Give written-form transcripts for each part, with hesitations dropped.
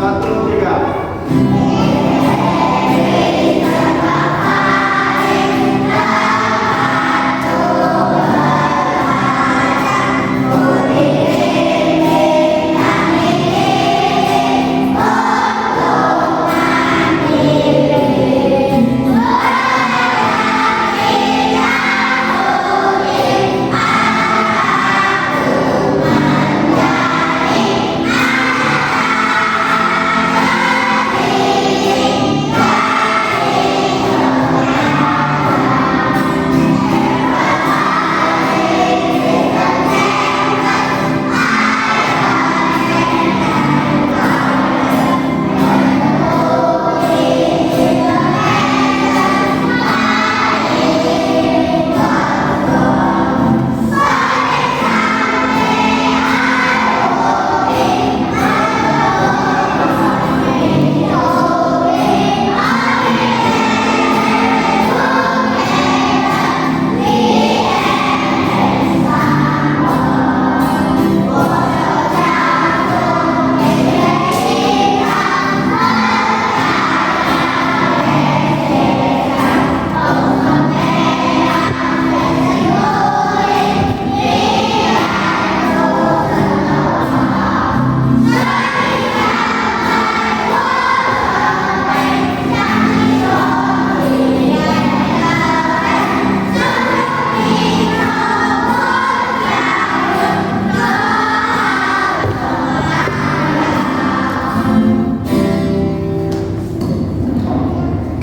1, 3.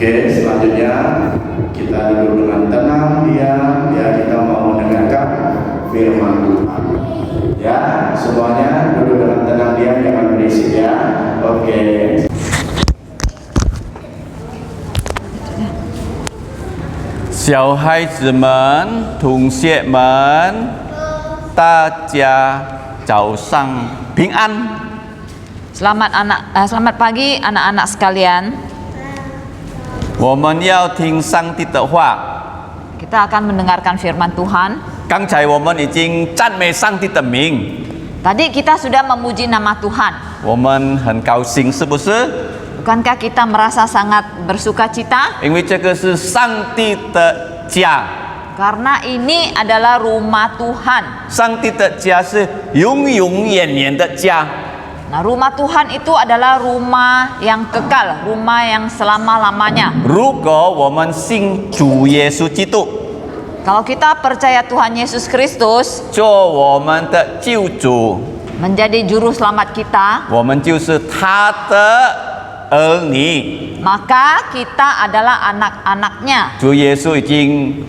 Oke, selanjutnya kita duduk dengan tenang, diam, ya kita mau mendengarkan firman Tuhan. Ya, semuanya duduk dengan tenang, diam, jangan berisik ya. Oke. 小孩子们、同学们，大家早上平安。 Selamat pagi anak-anak sekalian. 我们要听上帝的话。 Kita akan mendengarkan firman Tuhan. 刚才我们已经赞美上帝的名， Tadi kita sudah memuji nama Tuhan. 我们很高兴，是不是？ Bukankah kita merasa sangat bersuka cita? 因为这个是上帝的家， Karena ini adalah rumah Tuhan. 上帝的家是永永远远的家。 Nah, rumah Tuhan itu adalah rumah yang kekal, rumah yang selama-lamanya. 如果我们信主耶稣基督， Kalau kita percaya Tuhan Yesus Kristus 做我们的救主， menjadi juru selamat kita, 我们就是他的儿女。 maka kita adalah anak-anaknya. 主耶稣已经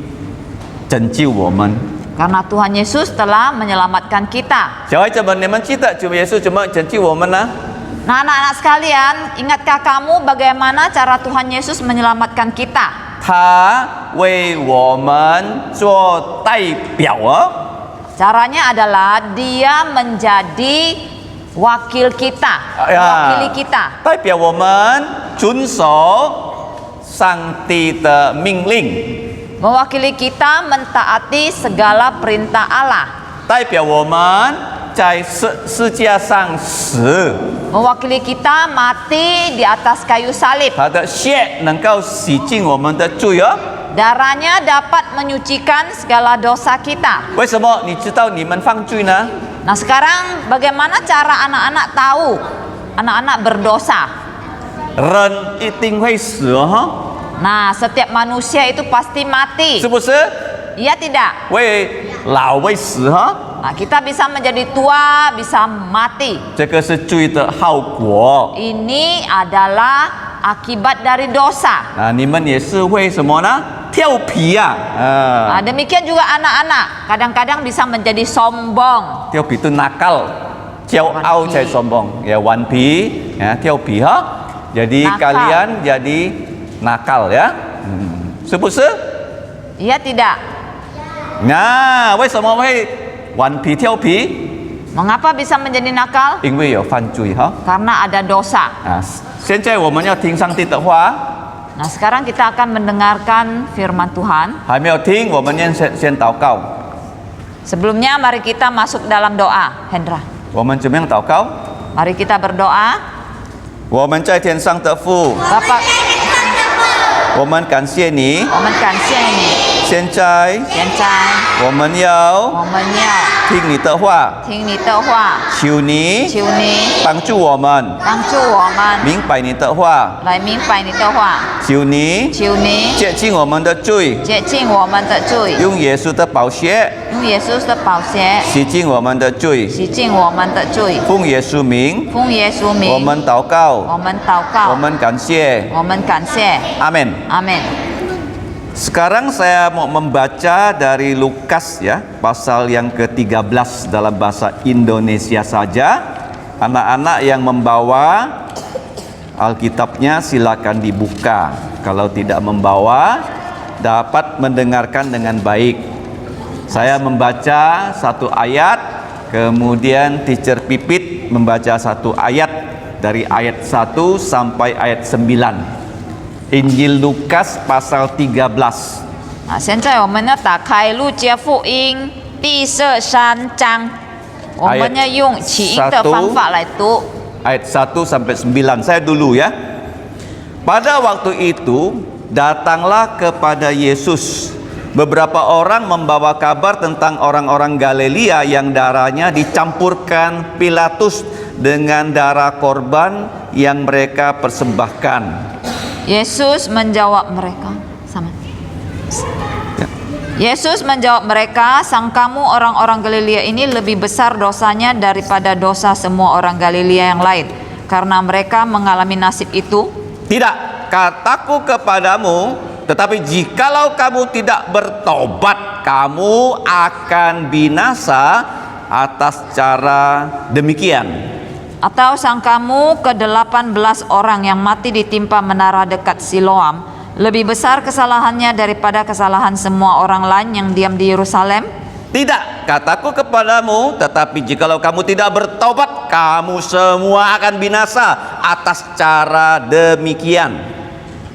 拯救我们。 Karena Tuhan Yesus telah menyelamatkan kita. 小孩子们，你们记得主耶稣怎么拯救我们呢？ Nah, anak-anak sekalian, ingatkah kamu bagaimana cara Tuhan Yesus menyelamatkan kita? 他为我们做代表哦。 Caranya adalah dia menjadi wakil kita, mewakili kita. 代表我们遵守上帝的命令， Mewakili kita mentaati segala perintah Allah. 代表我们在世架上死， Mewakili kita mati di atas kayu salib. 他的血能够洗净我们的罪哦。 Darahnya dapat menyucikan segala dosa kita. 为什么你知道你们犯罪呢？ Nah, sekarang bagaimana cara anak-anak tahu anak-anak berdosa? 人一定会死哦， Nah, setiap manusia itu pasti mati. 是不是？ Iya tidak? 会老会死哦， Nah, kita bisa menjadi tua, bisa mati. 这个是罪的后果。 Ini adalah akibat dari dosa. 啊，你们也是会什么呢？跳皮啊， Nah, demikian juga anak-anak. Kadang-kadang bisa menjadi sombong. 跳皮itu nakal，骄傲才sombong，ya顽皮，ya 跳皮哈。jadi Nakal. kalian jadi nakal ya，是不是？ Iya tidak? 那为什么会顽皮跳皮？ Mengapa bisa menjadi nakal? 因为有犯罪哈。 Karena ada dosa. 啊，现在我们要听上帝的话， Nah, sekarang kita akan mendengarkan firman Tuhan. 还没有听，我们先祷告。 Sebelumnya mari kita masuk dalam doa. Hendra, 我们怎么样祷告？ mari kita berdoa. 我们在天上的父， Bapa, 我们感谢你。 我们感谢你。现在现在我们要我们要听你的话，听你的话，求你求你帮助我们帮助我们明白你的话，来明白你的话，求你求你洁净我们的罪，洁净我们的罪，用耶稣的宝血用耶稣的宝血洗净我们的罪。洗净我们的罪。奉耶稣名，奉耶稣名，我们祷告，我们祷告，我们感谢，我们感谢。阿门。 Amin. Sekarang saya mau membaca dari Lukas ya, pasal yang ke-13 dalam bahasa Indonesia saja. Anak-anak yang membawa Alkitabnya silakan dibuka. Kalau tidak membawa, dapat mendengarkan dengan baik. Saya membaca satu ayat, kemudian teacher Pipit membaca satu ayat dari ayat 1 sampai ayat 9. Injil Lukas pasal 13. 现在我们要打开路加福音第13章，我们要用起音的方法来读。 Ayat 1 sampai 9. Saya dulu ya. Pada waktu itu datanglah kepada Yesus beberapa orang membawa kabar tentang orang-orang Galilea yang darahnya dicampurkan Pilatus dengan darah korban yang mereka persembahkan. Yesus menjawab mereka, sama. Yesus menjawab mereka, sang kamu orang-orang Galilea ini lebih besar dosanya daripada dosa semua orang Galilea yang lain, karena mereka mengalami nasib itu. Tidak, kataku kepadamu, tetapi jikalau kamu tidak bertobat, kamu akan binasa atas cara demikian. Atau sang kamu ke-18 orang yang mati ditimpa menara dekat Siloam lebih besar kesalahannya daripada kesalahan semua orang lain yang diam di Yerusalem? Tidak, kataku kepadamu, tetapi jikalau kamu tidak bertobat, kamu semua akan binasa atas cara demikian.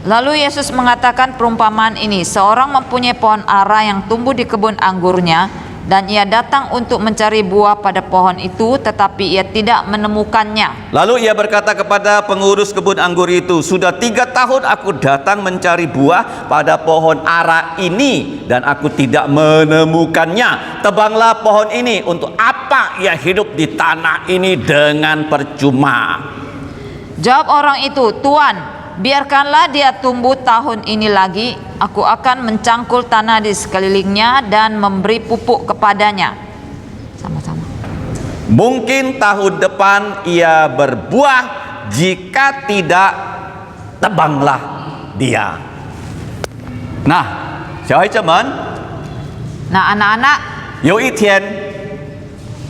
Lalu Yesus mengatakan perumpamaan ini, seorang mempunyai pohon ara yang tumbuh di kebun anggurnya, dan ia datang untuk mencari buah pada pohon itu, tetapi ia tidak menemukannya. Lalu ia berkata kepada pengurus kebun anggur itu, sudah 3 tahun aku datang mencari buah pada pohon ara ini, dan aku tidak menemukannya. Tebanglah pohon ini, untuk apa ia hidup di tanah ini dengan percuma? Jawab orang itu, Tuan, biarkanlah dia tumbuh tahun ini lagi, aku akan mencangkul tanah di sekelilingnya dan memberi pupuk kepadanya. Sama-sama. Mungkin tahun depan ia berbuah, jika tidak, tebanglah dia. Nah, 小孩子们， Nah anak-anak, 有一天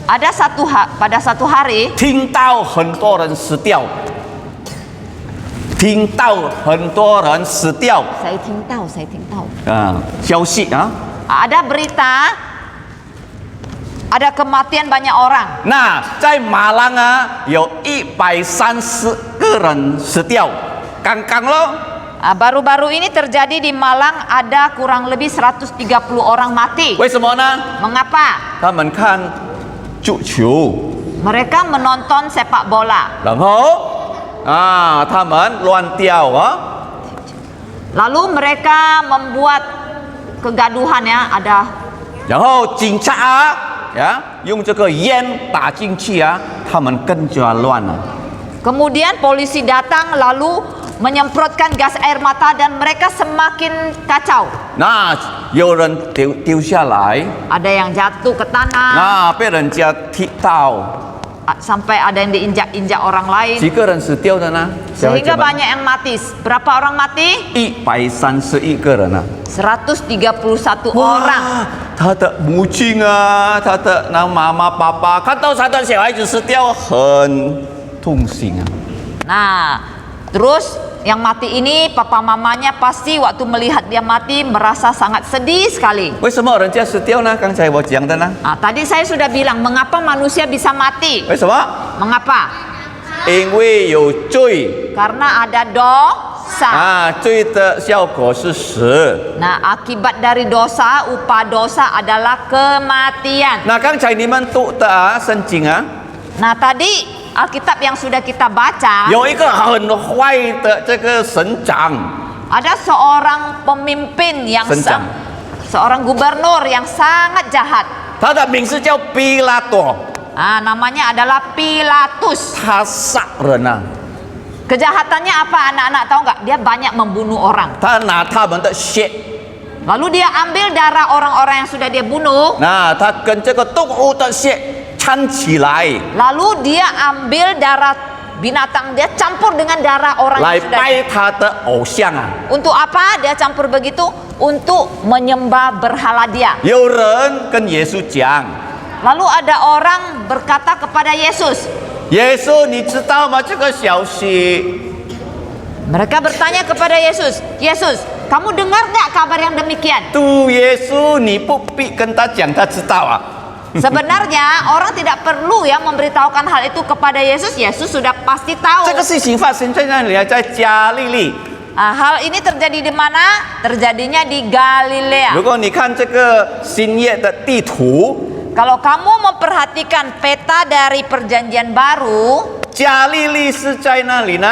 ada pada satu hari 听到很多人死掉，听到很多人死掉 saya听到 消息啊。 ada berita ada kematian banyak orang. 那在马lang有130个人死掉，刚刚咯。 Baru-baru ini terjadi di Malang, ada kurang lebih 130 orang mati. 为什么呢？ Mengapa? 他们看足球， Mereka menonton sepak bola. 然后他们乱跳啊。 Lalu mereka membuat kegaduhan ya, ada 然后警察用这个烟打进去他们更加乱了。 kemudian polisi datang lalu menyemprotkan gas air mata dan mereka semakin kacau. 那有人丢下来， Ada yang jatuh ke tanah, 那被人家踢到， sampai ada yang diinjak-injak orang lain. 几个人死掉的呢？ Sehingga banyak yang mati. Berapa orang mati? 131个人 131 orang. 他的母亲他的妈妈爸爸看到他的小孩子死掉，很痛心 Nah, terus yang mati ini papa mamanya pasti waktu melihat dia mati merasa sangat sedih sekali. 为什么人家死掉呢？刚才我讲的呢？ Tadi saya sudah bilang mengapa manusia bisa mati? 为什么？ Mengapa? 因为有罪 Karena ada dosa. 罪的效果是死。 Nah, akibat dari dosa, upah dosa adalah kematian. 那刚才你们读的圣经 Nah, tadi Alkitab yang sudah kita baca, 有一个很坏的这个省长， ada seorang pemimpin yang Sencang. seorang gubernur yang sangat jahat. 他的名字叫比拉多， Namanya adalah Pilatus. 他杀人啊， Kejahatannya apa anak-anak tahu nggak? Dia banyak membunuh orang. 他拿他们的血， Lalu dia ambil darah orang-orang yang sudah dia bunuh. 那他跟这个动物的血掺起来， Lalu dia ambil darah binatang, dia campur dengan darah orang 来 yang sudah. 拜他的偶像啊。 Untuk apa dia campur begitu? Untuk menyembah berhala dia. 有人跟耶稣讲， Lalu ada orang berkata kepada Yesus. 耶稣，你知道吗？这个消息， Mereka bertanya kepada Yesus, Yesus, kamu dengar nggak kabar yang demikian? 对耶稣，你不必跟他讲，他知道啊。 Sebenarnya orang tidak perlu ya memberitahukan hal itu kepada Yesus. Yesus sudah pasti 这 tahu. 个事情发生在哪里啊？在加利利。 Hal ini terjadi di mana? Terjadinya di Galilea. 如果你看这个新约的地图， Kalau kamu memperhatikan peta dari Perjanjian Baru, 加利利是在哪里呢？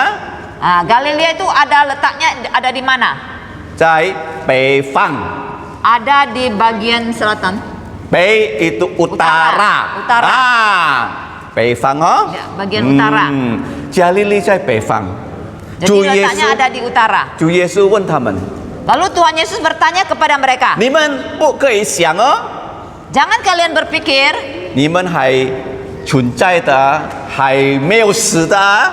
Galilea itu ada letaknya ada di mana? 在北方， Ada di bagian selatan. 北 itu utara. Utara. 啊，北方哦。 Ya, bagian utara. 加利利在北方。 Jadi 主耶 letaknya 稣， ada di utara. 主耶稣问他们： Lalu Tuhan Yesus bertanya kepada mereka, 你们不可以想哦， jangan kalian berpikir 你们还存在的，还没有死的啊。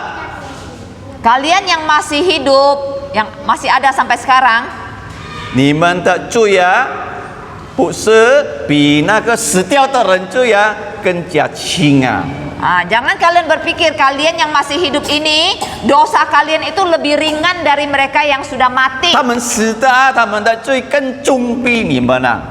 kalian yang masih hidup, yang masih ada sampai sekarang, 你们的罪啊，不是比那个死掉的人罪啊更加轻啊。 jangan kalian berpikir kalian yang masih hidup ini dosa kalian itu lebih ringan dari mereka yang sudah mati. 他们死的啊，他们的罪更重比你们啊。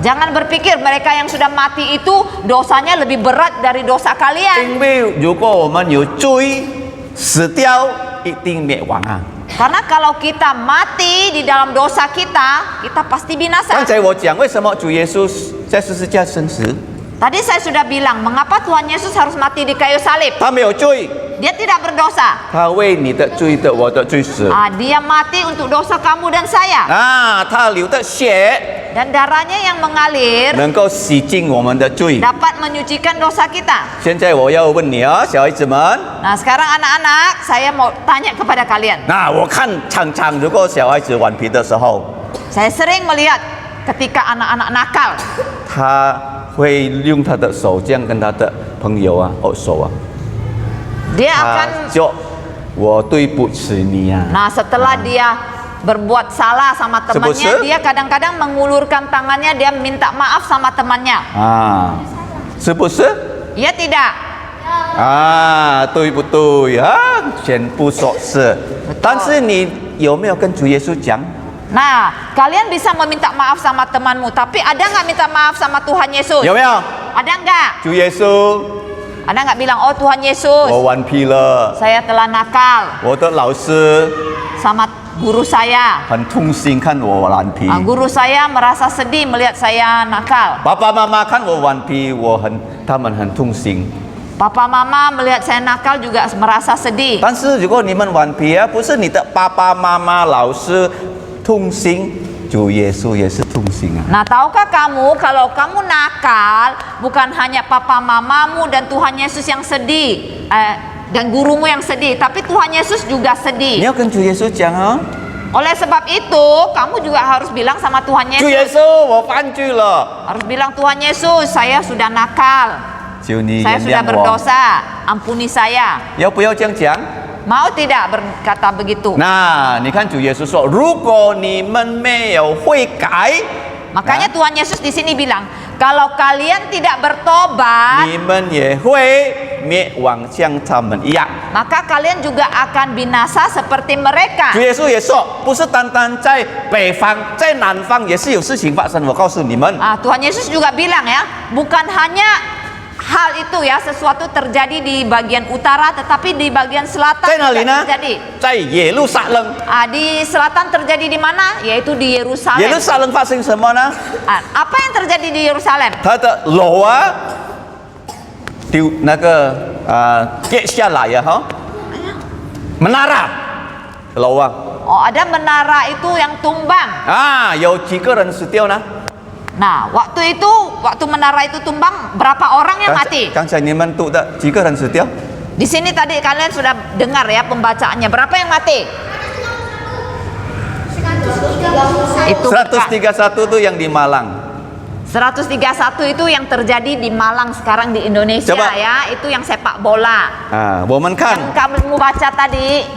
Jangan berpikir mereka yang sudah mati itu dosanya lebih berat dari dosa kalian. 因为如果我们有罪，死掉一定灭亡啊。 Karena kalau kita mati di dalam dosa kita, kita pasti 刚 binasa. 才我讲为什么主耶稣在十字架生死， Tadi saya sudah bilang, mengapa Tuhan Yesus harus mati di kayu salib? 他没有罪， Dia tidak berdosa. 他为你的罪的我的罪死。 Dia mati untuk dosa kamu dan saya. 啊，他流的血 Dan darahnya yang mengalir 能够洗净我们的罪。 dapat menyucikan dosa kita. 现在我要问你哦，小孩子们， Nah sekarang anak-anak, saya mau tanya kepada kalian. 那我看常常如果小孩子顽皮的时候， Saya sering melihat ketika anak-anak nakal, 他会用他的手这样跟他的朋友啊握手啊， dia 他 akan 说我对不起你啊。 Nah setelah dia berbuat salah sama temannya, Sebut-sebut. dia kadang-kadang mengulurkan tangannya, dia minta maaf sama temannya. 啊，是不是？ Ia tidak. 啊，对不对啊？全部说是，但是你有没有跟主耶稣讲？ Nah, kalian bisa meminta maaf sama temanmu, tapi ada nggak minta maaf sama Tuhan Yesus? 有没有？ Ada nggak? 主耶稣， Ada nggak bilang, oh Tuhan 我 Yesus, 顽皮了， saya telah nakal 我的老师 sama guru saya. 很痛心看我顽皮， Guru saya merasa sedih melihat saya nakal. 爸爸妈妈看我顽皮，他们很痛心。 Papa mama melihat saya nakal juga merasa sedih. 但是如果你们顽皮啊，不是你的爸爸妈妈、老师痛心，主耶稣也是痛心啊。 Nah, tahukah kamu kalau kamu nakal, bukan hanya papa mamamu dan Tuhan Yesus yang sedih, dan gurumu yang sedih, tapi Tuhan Yesus juga 你 sedih. 要跟主耶稣讲哦， Oleh sebab itu, kamu juga harus bilang sama Tuhan 主耶 Yesus. 稣，我犯罪了， Harus bilang, Tuhan Yesus, saya sudah nakal. 求你 Saya 原 sudah 谅我。 berdosa. Ampuni saya. 要不要这样讲？ Mau tidak berkata begitu? 那你看主耶稣说，如果你们没有悔改， Makanya Tuhan Yesus di sini bilang, kalau kalian tidak bertobat, 你们也会灭亡，像他们一样。 maka kalian juga akan binasa seperti mereka. 主耶稣也说，不是单单在北方，在南方也是有事情发生。我告诉你们， Tuhan Yesus juga bilang ya, bukan hanya hal itu ya, sesuatu terjadi di bagian utara, tetapi di bagian selatan 在哪里 juga 呢 terjadi. ？在耶路撒冷。 Di selatan terjadi di mana? Yaitu di 耶 Yerusalem. 路撒冷发生什么呢？ Apa yang terjadi di Yerusalem? 它的楼啊，丢那个跌下来呀哈，menara lowang Oh, ada menara itu yang tumbang. 有几个人死掉呢？ Nah, waktu menara itu tumbang, berapa orang yang mati? 刚才你们读的几个人死掉？ Di sini tadi kalian sudah dengar ya pembacaannya. Berapa yang mati? Itu 131 itu yang di Malang. 131 itu yang terjadi di Malang sekarang di Indonesia. Coba. Ya, itu yang sepak bola. 我们看 Yang kamu baca tadi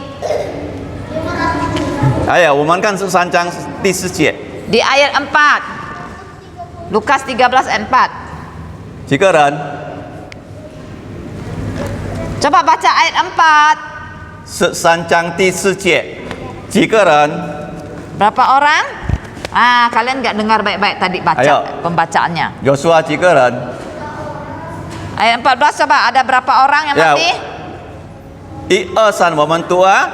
我们看13章第4节， di ayat 4. Lukas 13 ayat 4. 几个人？ Coba baca ayat 13章第4节，几个人？ 4. Berapa orang? Kalian nggak dengar baik-baik tadi baca Ayo. pembacaannya. Yosua 几个人？ Ayat 14 coba ada berapa orang yang Ya. mati? 1、2、3，我们读啊。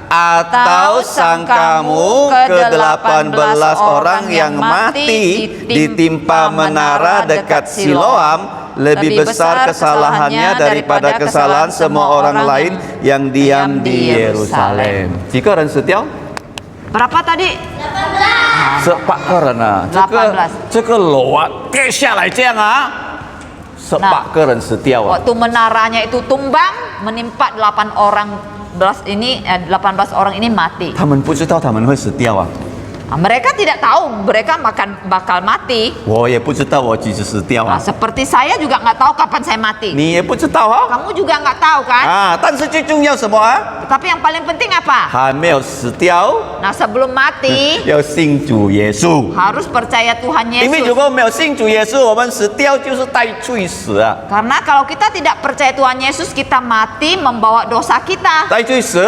Atau sangkamu ke-18 orang yang mati ditimpa menara dekat Siloam lebih besar kesalahannya daripada kesalahan semua orang lain yang diam di Yerusalem. 几个人死掉？ Berapa tadi? 18个人啊，这个楼啊跌下来这样啊，18个人死掉啊。 Waktu menaranya itu tumbang, menimpa 18 orang ini mati. 他们不知道他们会死掉啊， Mereka tidak tahu mereka bakal mati. 我也不知道我几时死掉 Nah, 啊， seperti saya juga nggak tahu kapan saya mati. 你也不知道啊。 Kamu juga nggak tahu kan? 但是最重要什么啊？ Tapi yang paling penting apa? 还没有死掉， Nah, sebelum mati 要信主耶稣。 harus percaya Tuhan 因为如 Yesus. 果没有信主耶稣，我们死掉就是带罪死啊， Karena kalau kita tidak percaya Tuhan Yesus, kita mati membawa dosa kita. 带罪死，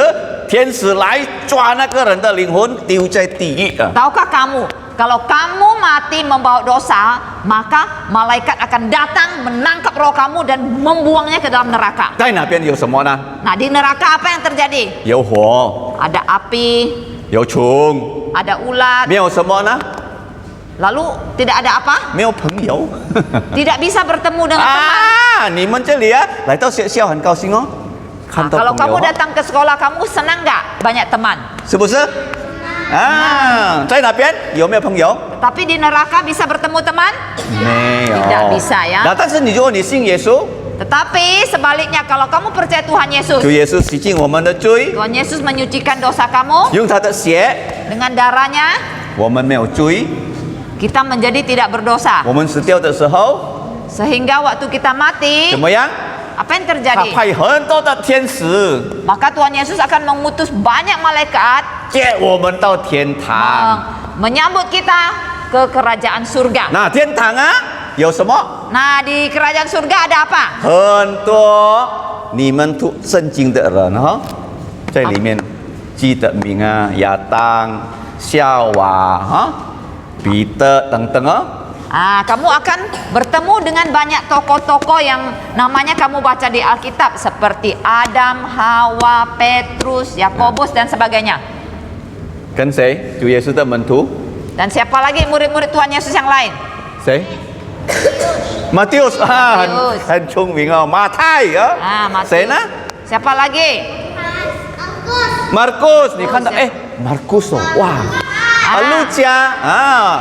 天使来抓那个人的灵魂丢在地狱啊。 Tahukah kamu, kalau kamu mati membawa dosa, maka malaikat akan datang menangkap roh kamu dan membuangnya ke dalam neraka. 在哪边有什么呢？ Nah, di neraka apa yang terjadi? 有火， Ada api, 有虫， ada ulat, 没有什么呢？ lalu tidak ada apa? 没有朋友。 Tidak bisa bertemu dengan teman. 你们这里啊，来到学校很高兴哦， 看 Nah, 到 kalau 朋 kamu 友哦， datang ke sekolah, kamu senang nggak banyak teman? 是不是？在哪边有没有朋友？ Tapi di neraka bisa bertemu teman? 没有。 Tidak bisa ya. 那但是如果你信耶稣， Tetapi sebaliknya kalau kamu percaya Tuhan Yesus, 主耶稣洗净我们的罪， Tuhan Yesus menyucikan dosa kamu 用他的血， dengan darahnya, 我们没有罪。 kita menjadi tidak berdosa. 我们死掉的时候 Sehingga waktu kita mati, 怎么样？ apa yang 他 terjadi? 派很多的天使 Maka Tuhan Yesus akan mengutus banyak malaikat 接我们到天堂。 menyambut kita ke kerajaan surga. 那天堂啊，有什么？ Nah, di kerajaan surga ada apa? 很多你们读圣经的人哈，在里面记得名啊，亚当、夏娃哈、彼得等等哦。 Kamu akan bertemu dengan banyak tokoh-tokoh yang namanya kamu baca di Alkitab seperti Adam, Hawa, Petrus, Yakobus dan sebagainya. 跟谁？主耶稣的门徒？ Dan siapa lagi murid-murid Tuhan Yesus yang lain? 谁？Matius啊， Matius 很聪明哦。马太啊， Matius. 谁呢 Siapa lagi? ？Markus，你看到哎，Markus 哦，哇，路加啊，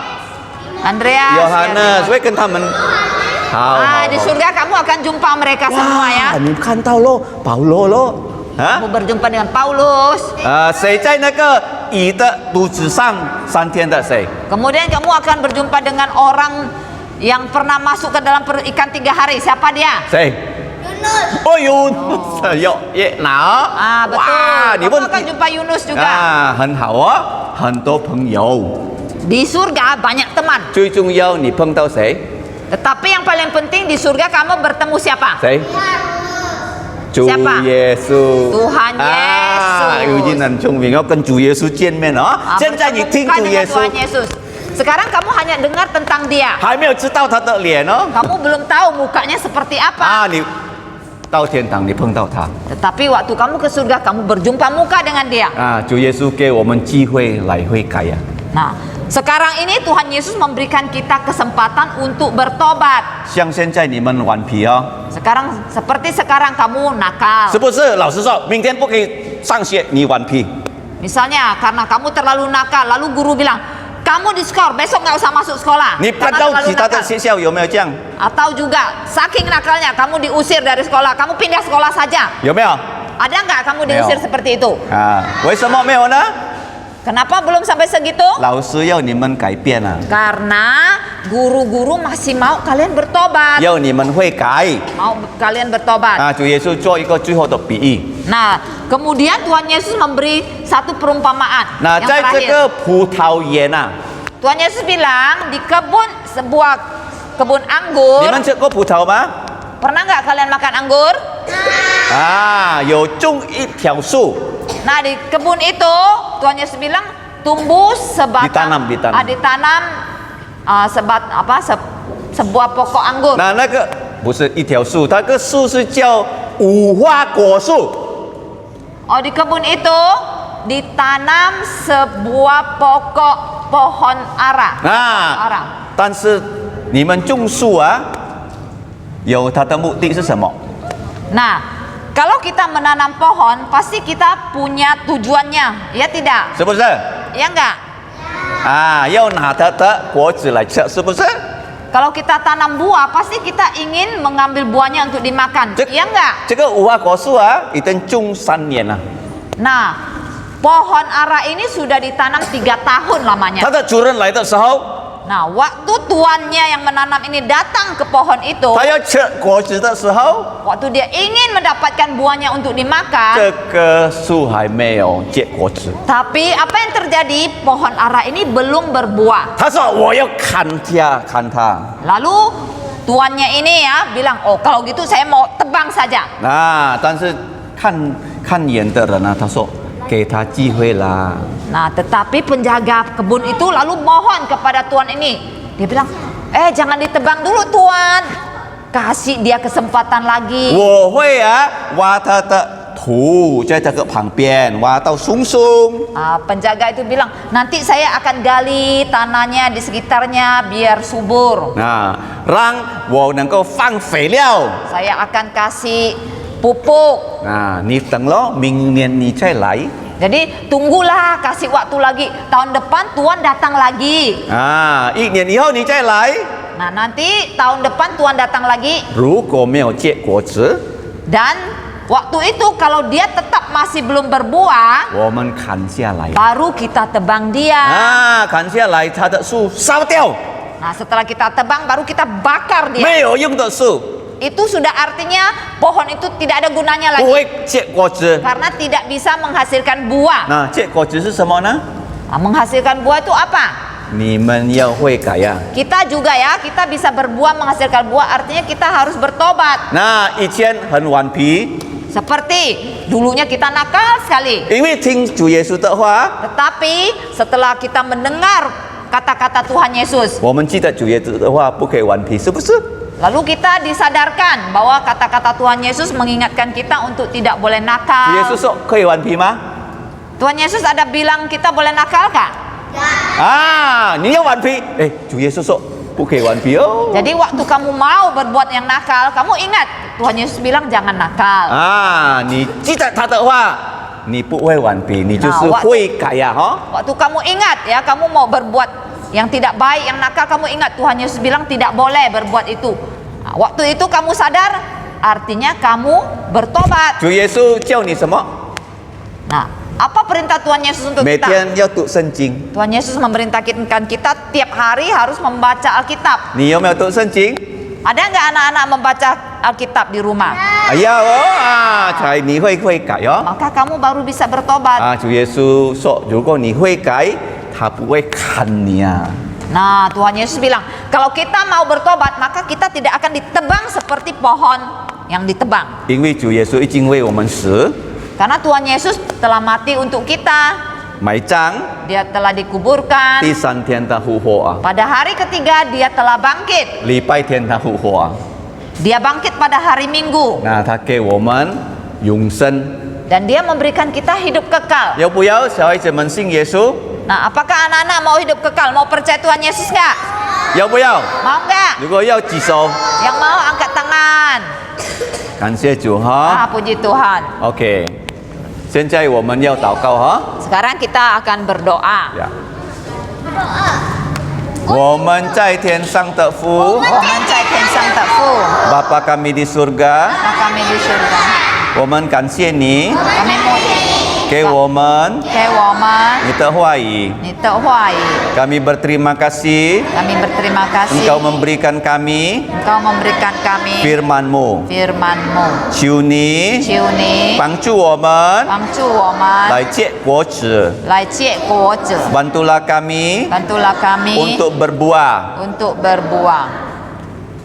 Andreas. Yohanes，会跟他们好。 Di surga kamu akan jumpa mereka semua ya. 哇，你看到咯，保罗咯，啊 Kamu berjumpa dengan Paulus. 谁在那个鱼的肚子上3天的谁？ Kemudian kamu akan berjumpa dengan orang yang pernah masuk ke dalam perut ikan 3 hari. Siapa dia? 谁？哦呦，有耶拿。 Betul. 你 Kamu 问 akan jumpa Yunus juga. 很好哦，很多朋友。 Di surga banyak teman. 最重要，你碰到谁？ Tetapi yang paling penting di surga kamu bertemu siapa? 谁？主 Siapa？ 耶稣。 Tuhan Yesus. 已经很聪明，要跟主耶稣见面哦。现在你听 Bertemu 主耶 dengan 稣 Tuhan，Yesus. Sekarang kamu hanya dengar tentang dia. 还没有知道他的脸哦。 Kamu belum tahu mukanya seperti apa. 你到天堂，你碰到他。 Tetapi waktu kamu ke surga, kamu berjumpa muka dengan dia. 主耶稣给我们机会来悔改呀。 Nah, Sekarang ini Tuhan Yesus memberikan kita kesempatan untuk bertobat. 像现在你们顽皮哦， Seperti sekarang kamu nakal. 是不是？老师说明天不可以上学，你顽皮。 Misalnya karena kamu terlalu nakal, lalu guru bilang kamu diskor, besok nggak usah masuk sekolah. 你搬 Karena 到 terlalu 其他的 nakal. 学校有没有这样？ Atau juga saking nakalnya kamu diusir dari sekolah, kamu pindah sekolah saja. 有没有？ Ada nggak kamu diusir seperti itu? 啊，为什么没有呢？ Kenapa belum sampai segitu? 老师要你们改变啊， Karena guru-guru masih mau kalian bertobat. 要你们会改 Mau kalian bertobat. 啊。主耶稣做一个最后的比喻。 Nah, kemudian Tuhan Yesus memberi satu perumpamaan 那 yang 在这 terakhir. 个葡萄园啊， Tuhan Yesus bilang di sebuah kebun 你 anggur. 们吃过葡萄吗？ Pernah nggak kalian makan anggur? 啊，有种一条树， Nah, di kebun itu Tuhan Yesus bilang tumbuh sebatang ditanam. sebuah pokok anggur. 那个不是一条树，那个树是叫无花果树。 Oh, di kebun itu ditanam sebuah pokok pohon ara. 啊，但是你们种树啊，有它的目的是什么？ Nah, kalau kita menanam pohon, pasti kita punya tujuannya, ya tidak? 是不是？ Ya enggak? 啊，要拿它的果子来吃，是不是？ Kalau kita tanam buah, pasti kita ingin mengambil buahnya untuk dimakan, ya enggak? 这个无花果树啊，已经种3年了， Nah, pohon ara ini sudah ditanam 3 tahun lamanya. 它的主人来的时候， Nah, waktu tuannya yang menanam ini datang ke pohon itu, 他要吃果子的时候， waktu dia ingin mendapatkan buahnya untuk 这 dimakan, 个树还没有结果子。 tapi apa yang terjadi? Pohon ara ini belum berbuah. 他说我要砍它。 Lalu tuannya ini ya bilang, oh kalau gitu saya mau tebang saja. 但是看眼的人啊，他说给他机会啦。 Nah, tetapi penjaga kebun itu lalu mohon kepada tuan ini. Dia bilang, jangan ditebang dulu tuan. Kasih dia kesempatan lagi. 我会啊，挖它的土，在这个旁边挖到松松。 Penjaga itu bilang, nanti saya akan gali tanahnya di sekitarnya biar subur. 让我能够放肥料。 Saya akan kasih pupuk. 你等咯，明年你再来。 Jadi tunggulah, kasih waktu lagi. Tahun depan Tuhan datang lagi. 1年以后你再来。 Nah, nanti tahun depan Tuhan datang lagi. 如果没有结果子， Dan waktu itu kalau dia tetap masih belum berbuah, 我们砍下来。 baru kita tebang dia. 砍下来，它的树烧掉， Nah, setelah kita tebang baru kita bakar dia. 没有用的树 Itu sudah artinya pohon itu tidak ada gunanya 不 lagi 会结果子。 karena tidak bisa menghasilkan buah. 结果子是什么呢？ Nah, menghasilkan buah itu apa? 你们要会改呀。 Kita juga ya, kita bisa berbuah menghasilkan buah, artinya kita harus bertobat. 以前很顽皮， Seperti dulunya kita nakal sekali. 因为听主耶稣的话， Tetapi setelah kita mendengar kata-kata Tuhan Yesus, 我们记得主耶稣的话，不可以顽皮，是不是？ lalu kita disadarkan bahwa kata-kata Tuhan Yesus mengingatkan kita untuk tidak boleh 主耶稣 nakal. 说可以顽皮吗？ Tuhan Yesus ada bilang kita boleh nakal kah? 你要顽皮，主耶稣说不可以顽皮哦。 Jadi waktu kamu mau berbuat yang nakal, kamu ingat Tuhan Yesus bilang jangan nakal. 你记得他的话，你不会顽皮，你就是会改呀，Waktu kamu ingat ya, kamu mau berbuat yang tidak baik, yang nakal, kamu ingat Tuhan Yesus bilang tidak boleh berbuat itu. Nah, waktu itu kamu sadar, artinya kamu bertobat. 主耶稣叫你什么？ Nah, apa perintah Tuhan Yesus untuk 每 kita? 天要读圣经。 Tuhan Yesus memerintahkan kita tiap hari harus membaca Alkitab. 你有没有读圣经？ Ada nggak anak-anak membaca Alkitab di rumah? 要哦才你会改哦。 Maka kamu baru bisa bertobat. 主耶稣说，如果你会改，他不会砍你啊。 Nah, Tuhan Yesus bilang, kalau kita mau bertobat, maka kita tidak akan ditebang seperti pohon yang ditebang. 因为主耶稣已经为我们死， Karena Tuhan Yesus telah mati untuk kita. 埋葬， Dia telah dikuburkan. 第3天他复活啊， Pada hari ketiga dia telah bangkit. 礼拜天他复活啊。 Dia bangkit pada hari Minggu. 他给我们永生。 Dan dia memberikan kita hidup kekal. 要不要小孩子们信耶稣？ Nah, apakah anak-anak mau hidup kekal? Mau percaya Tuhan Yesus nggak? 要不要？ Mau nggak? 如果要举手。 Yang mau angkat tangan. 感谢主哈。 Puji Tuhan. OK，现在我们要祷告哈。 Sekarang kita akan berdoa. 呀。我们在天上的父， 我们在天上的父， Bapa kami di surga， Bapa kami di surga. 我们感谢你 Kami mau 给我们给我们你的话语，你的话语， kami berterima kasih kami berterima kasih Engkau memberikan kami Engkau memberikan kami firman-Mu， firman-Mu. 求你求你帮助我们帮助我们来结果子，来结果子， bantulah kami bantulah kami untuk berbuah， untuk berbuah,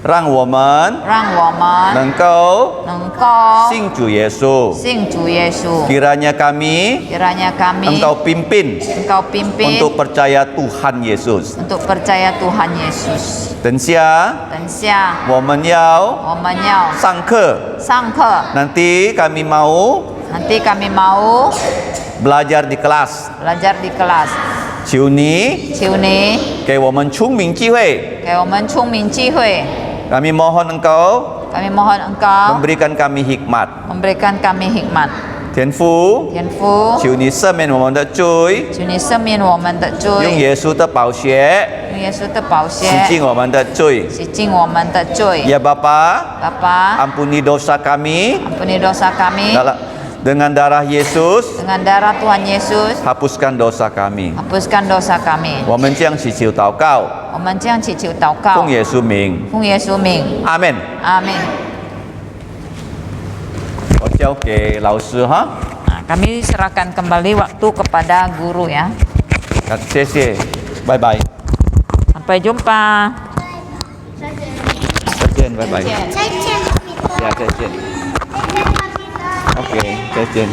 让我们让我们能够能够信主耶稣。信主耶稣。 Kiranya kami Kiranya kami Engkau pimpin Engkau pimpin untuk percaya Tuhan Yesus. untuk percaya Tuhan Yesus. 等下等下我们要我们要上课，上课， nanti kami mau nanti kami mau belajar di kelas. belajar di kelas. 求你求你给我们聪明机会，给我们聪明机会， kami mohon Engkau kami mohon Engkau memberikan kami hikmat. memberikan kami hikmat. 天父，天父，求你赦免我们的罪，求你赦免我们的用罪，耶稣的宝血用耶稣的宝血洗净我们的罪。洗净我们的罪。 Ya Bapa, Bapa, ampuni dosa kami ampuni dosa kami dengan darah Yesus. dengan darah Tuhan Yesus. Hapuskan dosa kami， hapuskan dosa kami. 我们这样祈求祷告，我们这样祈求祷告，奉耶稣名，奉耶稣名，阿门。阿门。我交给老师哈， Nah, kami serahkan kembali waktu kepada guru ya. 谢谢，拜拜， Sampai jumpa. 再见，拜拜，再见。呀，再见，OK，再见。